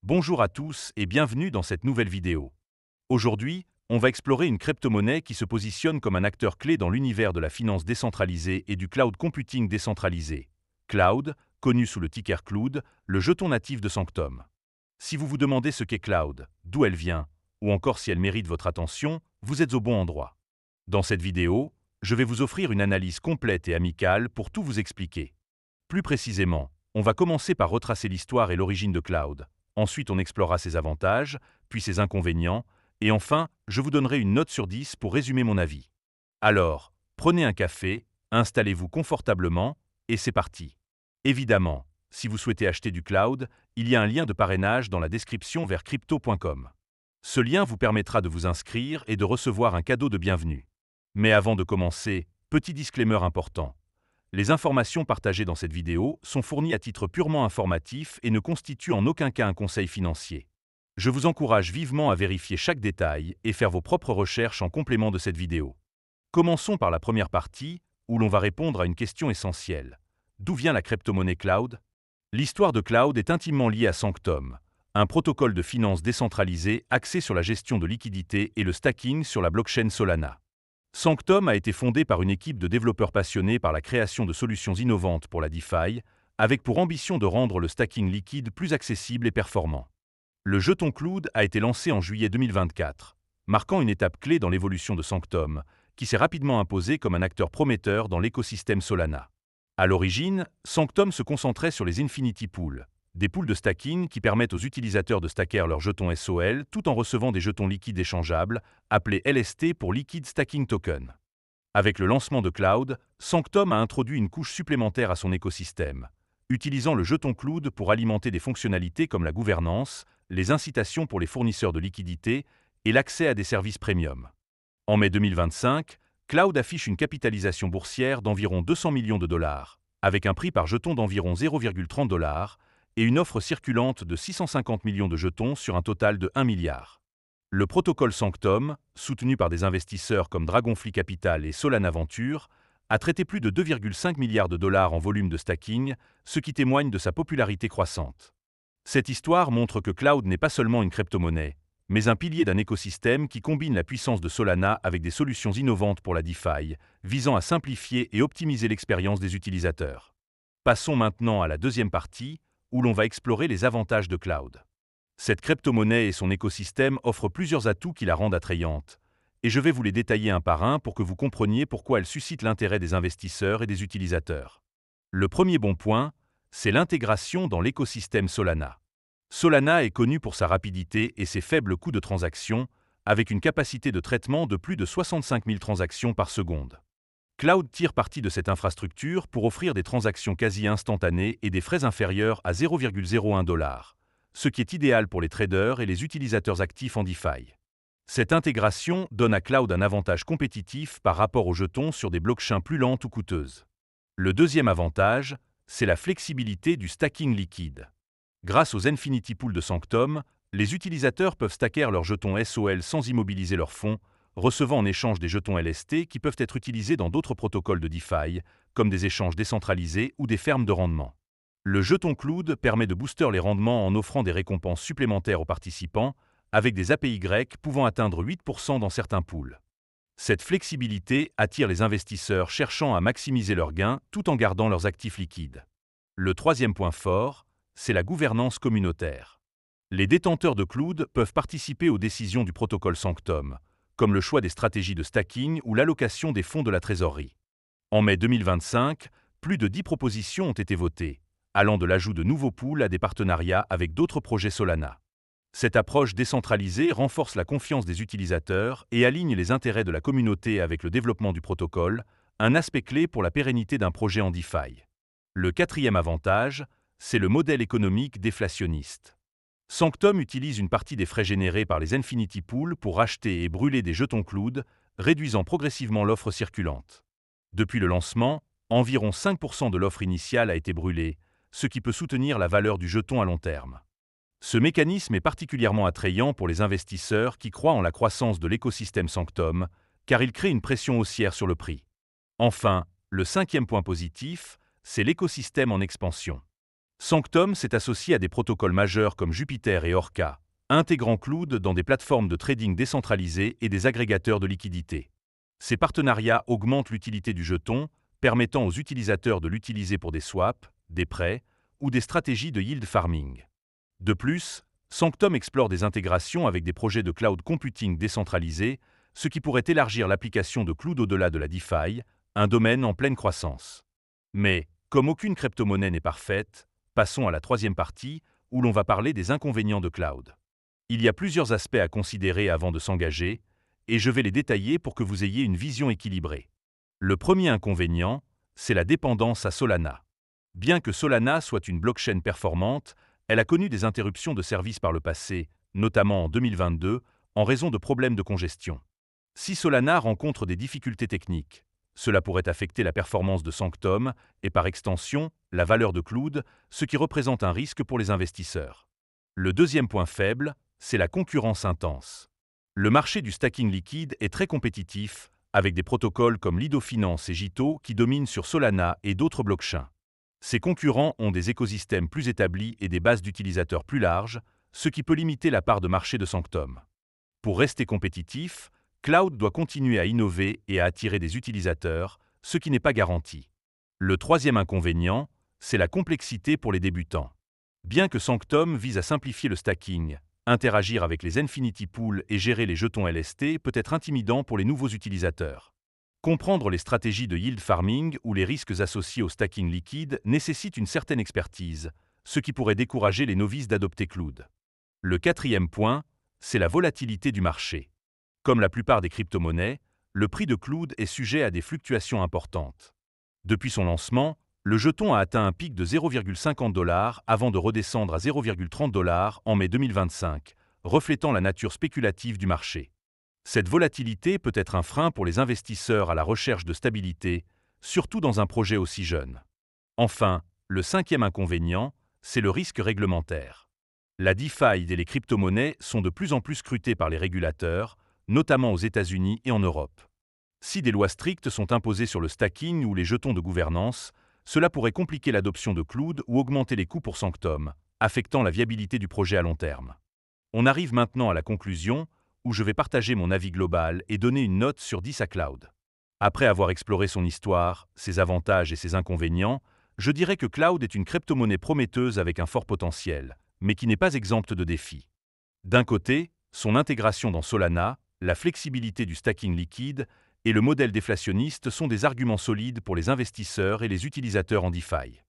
Bonjour à tous et bienvenue dans cette nouvelle vidéo. Aujourd'hui, on va explorer une crypto-monnaie qui se positionne comme un acteur clé dans l'univers de la finance décentralisée et du cloud computing décentralisé. Cloud, connu sous le ticker CLOUD, le jeton natif de Sanctum. Si vous vous demandez ce qu'est Cloud, d'où elle vient, ou encore si elle mérite votre attention, vous êtes au bon endroit. Dans cette vidéo, je vais vous offrir une analyse complète et amicale pour tout vous expliquer. Plus précisément, on va commencer par retracer l'histoire et l'origine de Cloud. Ensuite, on explorera ses avantages, puis ses inconvénients, et enfin, je vous donnerai une note sur 10 pour résumer mon avis. Alors, prenez un café, installez-vous confortablement, et c'est parti. Évidemment, si vous souhaitez acheter du cloud, il y a un lien de parrainage dans la description vers crypto.com. Ce lien vous permettra de vous inscrire et de recevoir un cadeau de bienvenue. Mais avant de commencer, petit disclaimer important. Les informations partagées dans cette vidéo sont fournies à titre purement informatif et ne constituent en aucun cas un conseil financier. Je vous encourage vivement à vérifier chaque détail et faire vos propres recherches en complément de cette vidéo. Commençons par la première partie, où l'on va répondre à une question essentielle. D'où vient la crypto-monnaie Cloud? L'histoire de Cloud est intimement liée à Sanctum, un protocole de finance décentralisé axé sur la gestion de liquidités et le stacking sur la blockchain Solana. Sanctum a été fondé par une équipe de développeurs passionnés par la création de solutions innovantes pour la DeFi, avec pour ambition de rendre le stacking liquide plus accessible et performant. Le jeton Cloud a été lancé en juillet 2024, marquant une étape clé dans l'évolution de Sanctum, qui s'est rapidement imposé comme un acteur prometteur dans l'écosystème Solana. À l'origine, Sanctum se concentrait sur les Infinity Pools, des pools de stacking qui permettent aux utilisateurs de stacker leurs jetons SOL tout en recevant des jetons liquides échangeables, appelés LST pour Liquid Stacking Token. Avec le lancement de Cloud, Sanctum a introduit une couche supplémentaire à son écosystème, utilisant le jeton Cloud pour alimenter des fonctionnalités comme la gouvernance, les incitations pour les fournisseurs de liquidités et l'accès à des services premium. En mai 2025, Cloud affiche une capitalisation boursière d'environ 200 millions de dollars, avec un prix par jeton d'environ 0,30 $, et une offre circulante de 650 millions de jetons sur un total de 1 milliard. Le protocole Sanctum, soutenu par des investisseurs comme Dragonfly Capital et Solana Venture, a traité plus de 2,5 milliards de dollars en volume de stacking, ce qui témoigne de sa popularité croissante. Cette histoire montre que Cloud n'est pas seulement une crypto-monnaie, mais un pilier d'un écosystème qui combine la puissance de Solana avec des solutions innovantes pour la DeFi, visant à simplifier et optimiser l'expérience des utilisateurs. Passons maintenant à la deuxième partie, où l'on va explorer les avantages de Cloud. Cette crypto-monnaie et son écosystème offrent plusieurs atouts qui la rendent attrayante, et je vais vous les détailler un par un pour que vous compreniez pourquoi elle suscite l'intérêt des investisseurs et des utilisateurs. Le premier bon point, c'est l'intégration dans l'écosystème Solana. Solana est connu pour sa rapidité et ses faibles coûts de transaction, avec une capacité de traitement de plus de 65 000 transactions par seconde. Cloud tire parti de cette infrastructure pour offrir des transactions quasi instantanées et des frais inférieurs à 0,01 $, ce qui est idéal pour les traders et les utilisateurs actifs en DeFi. Cette intégration donne à Cloud un avantage compétitif par rapport aux jetons sur des blockchains plus lentes ou coûteuses. Le deuxième avantage, c'est la flexibilité du stacking liquide. Grâce aux Infinity Pools de Sanctum, les utilisateurs peuvent stacker leurs jetons SOL sans immobiliser leurs fonds, recevant en échange des jetons LST qui peuvent être utilisés dans d'autres protocoles de DeFi, comme des échanges décentralisés ou des fermes de rendement. Le jeton Cloud permet de booster les rendements en offrant des récompenses supplémentaires aux participants, avec des APY pouvant atteindre 8% dans certains pools. Cette flexibilité attire les investisseurs cherchant à maximiser leurs gains tout en gardant leurs actifs liquides. Le troisième point fort, c'est la gouvernance communautaire. Les détenteurs de Cloud peuvent participer aux décisions du protocole Sanctum, comme le choix des stratégies de stacking ou l'allocation des fonds de la trésorerie. En mai 2025, plus de 10 propositions ont été votées, allant de l'ajout de nouveaux pools à des partenariats avec d'autres projets Solana. Cette approche décentralisée renforce la confiance des utilisateurs et aligne les intérêts de la communauté avec le développement du protocole, un aspect clé pour la pérennité d'un projet en DeFi. Le quatrième avantage, c'est le modèle économique déflationniste. Sanctum utilise une partie des frais générés par les Infinity Pools pour acheter et brûler des jetons Cloud, réduisant progressivement l'offre circulante. Depuis le lancement, environ 5% de l'offre initiale a été brûlée, ce qui peut soutenir la valeur du jeton à long terme. Ce mécanisme est particulièrement attrayant pour les investisseurs qui croient en la croissance de l'écosystème Sanctum, car il crée une pression haussière sur le prix. Enfin, le cinquième point positif, c'est l'écosystème en expansion. Sanctum s'est associé à des protocoles majeurs comme Jupiter et Orca, intégrant Cloud dans des plateformes de trading décentralisées et des agrégateurs de liquidités. Ces partenariats augmentent l'utilité du jeton, permettant aux utilisateurs de l'utiliser pour des swaps, des prêts ou des stratégies de yield farming. De plus, Sanctum explore des intégrations avec des projets de cloud computing décentralisés, ce qui pourrait élargir l'application de Cloud au-delà de la DeFi, un domaine en pleine croissance. Mais, comme aucune crypto-monnaie n'est parfaite, passons à la troisième partie, où l'on va parler des inconvénients de cloud. Il y a plusieurs aspects à considérer avant de s'engager, et je vais les détailler pour que vous ayez une vision équilibrée. Le premier inconvénient, c'est la dépendance à Solana. Bien que Solana soit une blockchain performante, elle a connu des interruptions de service par le passé, notamment en 2022, en raison de problèmes de congestion. Si Solana rencontre des difficultés techniques, cela pourrait affecter la performance de Sanctum et par extension, la valeur de Cloud, ce qui représente un risque pour les investisseurs. Le deuxième point faible, c'est la concurrence intense. Le marché du stacking liquide est très compétitif, avec des protocoles comme Lido Finance et Jito qui dominent sur Solana et d'autres blockchains. Ces concurrents ont des écosystèmes plus établis et des bases d'utilisateurs plus larges, ce qui peut limiter la part de marché de Sanctum. Pour rester compétitif, Cloud doit continuer à innover et à attirer des utilisateurs, ce qui n'est pas garanti. Le troisième inconvénient, c'est la complexité pour les débutants. Bien que Sanctum vise à simplifier le stacking, interagir avec les Infinity Pools et gérer les jetons LST peut être intimidant pour les nouveaux utilisateurs. Comprendre les stratégies de yield farming ou les risques associés au stacking liquide nécessite une certaine expertise, ce qui pourrait décourager les novices d'adopter Cloud. Le quatrième point, c'est la volatilité du marché. Comme la plupart des crypto-monnaies, le prix de Cloud est sujet à des fluctuations importantes. Depuis son lancement, le jeton a atteint un pic de 0,50 $ avant de redescendre à 0,30 $ en mai 2025, reflétant la nature spéculative du marché. Cette volatilité peut être un frein pour les investisseurs à la recherche de stabilité, surtout dans un projet aussi jeune. Enfin, le cinquième inconvénient, c'est le risque réglementaire. La DeFi et les crypto-monnaies sont de plus en plus scrutées par les régulateurs, notamment aux États-Unis et en Europe. Si des lois strictes sont imposées sur le stacking ou les jetons de gouvernance, cela pourrait compliquer l'adoption de Cloud ou augmenter les coûts pour Sanctum, affectant la viabilité du projet à long terme. On arrive maintenant à la conclusion, où je vais partager mon avis global et donner une note sur 10 à Cloud. Après avoir exploré son histoire, ses avantages et ses inconvénients, je dirais que Cloud est une crypto-monnaie prometteuse avec un fort potentiel, mais qui n'est pas exempte de défis. D'un côté, son intégration dans Solana, la flexibilité du stacking liquide et le modèle déflationniste sont des arguments solides pour les investisseurs et les utilisateurs en DeFi.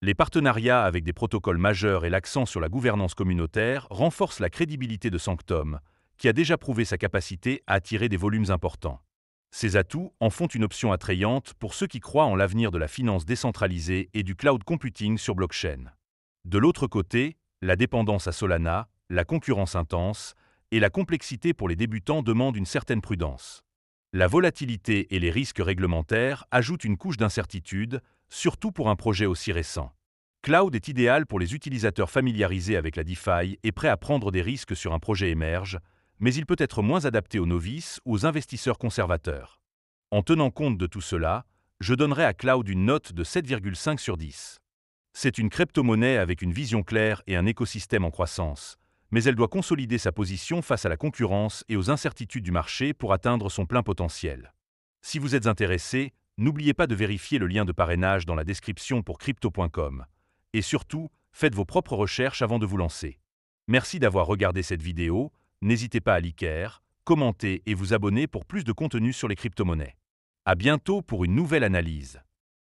Les partenariats avec des protocoles majeurs et l'accent sur la gouvernance communautaire renforcent la crédibilité de Sanctum, qui a déjà prouvé sa capacité à attirer des volumes importants. Ces atouts en font une option attrayante pour ceux qui croient en l'avenir de la finance décentralisée et du cloud computing sur blockchain. De l'autre côté, la dépendance à Solana, la concurrence intense et la complexité pour les débutants demandent une certaine prudence. La volatilité et les risques réglementaires ajoutent une couche d'incertitude, surtout pour un projet aussi récent. Cloud est idéal pour les utilisateurs familiarisés avec la DeFi et prêts à prendre des risques sur un projet émerge, mais il peut être moins adapté aux novices ou aux investisseurs conservateurs. En tenant compte de tout cela, je donnerai à Cloud une note de 7,5 sur 10. C'est une crypto-monnaie avec une vision claire et un écosystème en croissance, mais elle doit consolider sa position face à la concurrence et aux incertitudes du marché pour atteindre son plein potentiel. Si vous êtes intéressé, n'oubliez pas de vérifier le lien de parrainage dans la description pour crypto.com. Et surtout, faites vos propres recherches avant de vous lancer. Merci d'avoir regardé cette vidéo. N'hésitez pas à liker, commenter et vous abonner pour plus de contenu sur les crypto-monnaies. À bientôt pour une nouvelle analyse.